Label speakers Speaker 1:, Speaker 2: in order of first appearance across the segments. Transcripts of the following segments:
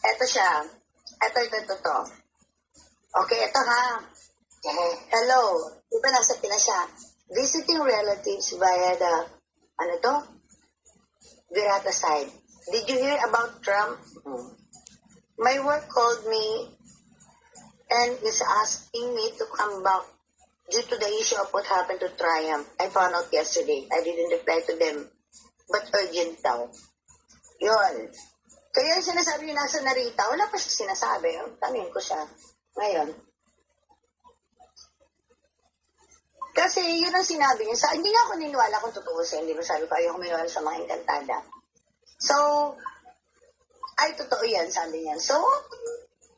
Speaker 1: Eto siya. Ito. Okay, ito ha. Hello. Di ba nasa Pinas siya? Visiting relatives via the, ano to? Virata side. Did you hear about Trump? My work called me and is asking me to come back due to the issue of what happened to Triumph. I found out yesterday. I didn't reply to them. But urgent daw. Yun. Kaya yung sinasabi yung nasa Narita, wala pa siya sinasabi. Tanungin ko siya. Ngayon. Kasi yun ang sinabi niya. Hindi nga ako niniwala kung totoo siya. Hindi mo sabi ko, ayoko maniwala sa mga enkantada. So, ay, totoo yan, sabi niya. So,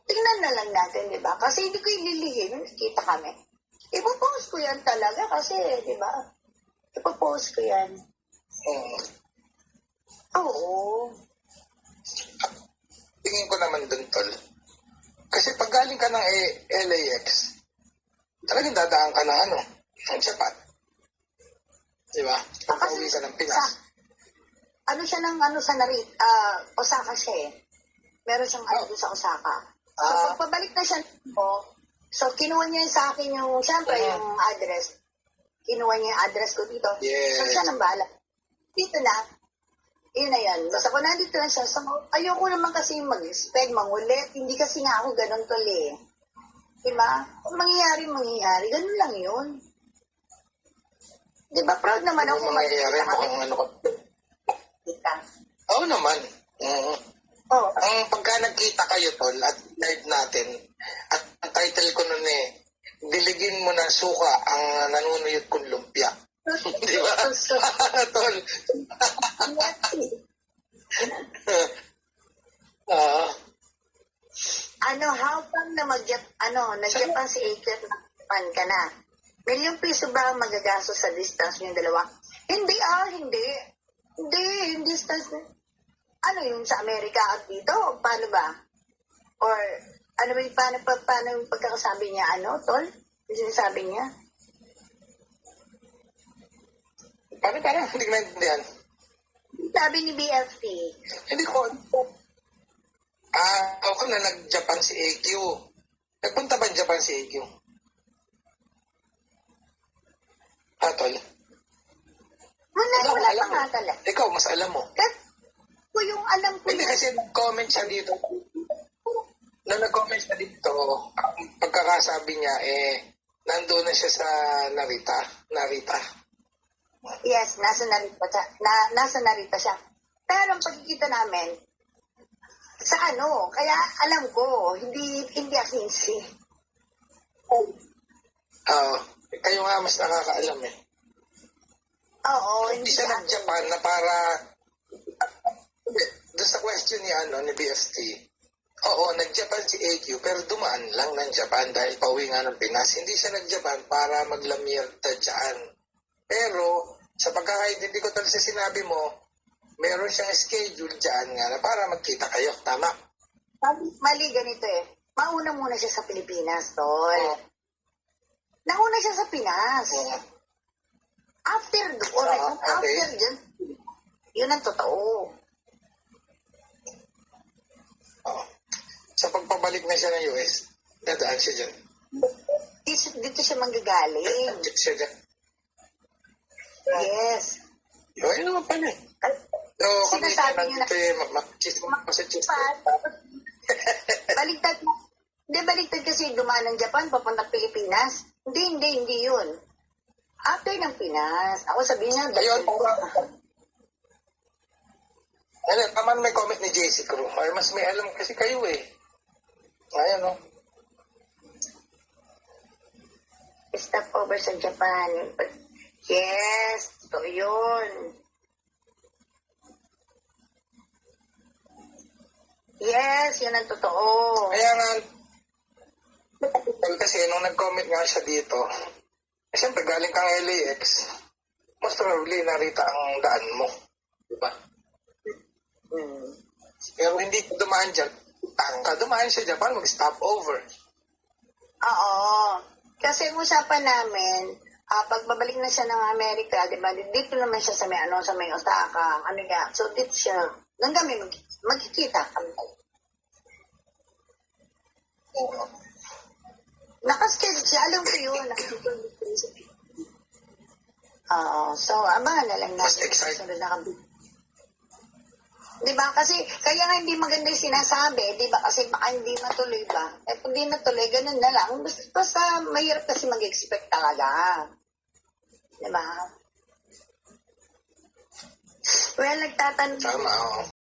Speaker 1: tingnan na lang natin, di ba? Kasi hindi ko ililihim, nakita kami. Ipopost ko yan talaga kasi, di ba? Ipopost ko yan. Oo.
Speaker 2: Tingin ko naman dun, tol. Kasi pag galing ka ng LAX, talagang dadaan ka ng ng Japan. Di ba? Pag uwi ka ng Pinas.
Speaker 1: Ano siya ng sa Osaka siya eh. Meron siyang doon sa Osaka. So, pagpabalik na siya so kinuha niya sa akin yung, syempre, yung address. Kinuha niya yung address ko dito.
Speaker 2: Yes.
Speaker 1: So, siya nang bahala. Dito na. Yun na yan. Basta kung nandito na siya, so, ayoko naman kasi mag-expect, mangulit. Hindi kasi nga ako ganun tol eh. Diba? Kung mangyayari. Ganun lang yun. Diba? Proud naman ako.
Speaker 2: Mangyayari kung ano ka. Oo naman. Ang pagka nagkita kayo, tol, at live natin, at ang title ko nun diligin mo na suka ang nanunuyot kong lumpia. Di ba? Tol.
Speaker 1: How come na nag-Japan si Aker na Japan ka na? Milyong piso ba ang magagastos sa distance yung dalawa? Hindi. Hindi distance. Ano yung sa Amerika at dito? Paano ba? Or, ano ba yung paano yung pagkakasabi niya, tol? Yung sinasabi niya?
Speaker 2: Paano? Hindi ko naintindihan.
Speaker 1: Sabi ni BFT.
Speaker 2: Hindi ko. Ako na nag-Japan si AQ. Nagpunta ba Japan si AQ? Tol?
Speaker 1: Wala pa nga talaga.
Speaker 2: Ikaw, mas alam mo.
Speaker 1: Ko yung alam ko.
Speaker 2: Hindi kasi nag-comment siya dito. Nung nag-comment siya dito, ang pagkakasabi niya, nandoon na siya sa Narita.
Speaker 1: Yes, nasa Narita siya. Pero ang pagkikita namin, sa kaya alam ko, hindi akinsi.
Speaker 2: Kayo nga mas nakakaalam eh.
Speaker 1: Oo,
Speaker 2: hindi siya nag-Japan na para, doon sa question ni BFT, oo, nag-Japan si AQ, pero dumaan lang ng Japan dahil pauwi nga ng Pinas. Hindi siya nag-Japan para maglamierta dyan. Pero, sa pagkakaintindi ko tal sa sinabi mo, meron siyang schedule dyan nga na para magkita kayo. Tama?
Speaker 1: Mali ganito eh. Mauna muna siya sa Pilipinas, tol. Nauna siya sa Pinas. After doon, after dyan, yun ang totoo.
Speaker 2: Sa pagpabalik na siya ng US, dadaan siya dyan.
Speaker 1: Dito siya manggagaling.
Speaker 2: Siya dyan.
Speaker 1: Yes.
Speaker 2: Yun naman pala eh.
Speaker 1: Sinasabi niyo na. Baligtad. Baligtad kasi dumaan ng Japan, papunta Pilipinas. Hindi yun. After ng Pinas, ako sabihin niya,
Speaker 2: ayun, naman may comment ni JC Crew. Ay, mas may alam kasi kayo eh. Ayan,
Speaker 1: Stop over sa Japan. Yes, ito yun. Yes, yun ang totoo.
Speaker 2: Kaya nga, kasi nung nag-comment nga siya dito, siyempre galing kang LAX, most probably narita ang daan mo. Diba? Pero hindi ka dumaan dyan. Dumaan siya Japan, mag-stop over.
Speaker 1: Oo. Kasi ang usapan namin, pagbabalik na siya ng Amerika, di ba, dito naman siya sa may Osaka, so dito siya, doon kami magkikita kami. Oo. So, abangan na lang
Speaker 2: Mas
Speaker 1: natin.
Speaker 2: excited.
Speaker 1: Sunod na kami. Diba? Kasi, kaya nga hindi maganda yung sinasabi. Diba? Kasi baka hindi matuloy ba? Eh, kung hindi natuloy, ganun na lang. Basta mahirap kasi mag-expect talaga. Diba? Well, nagtatanong.
Speaker 2: Tama, oo.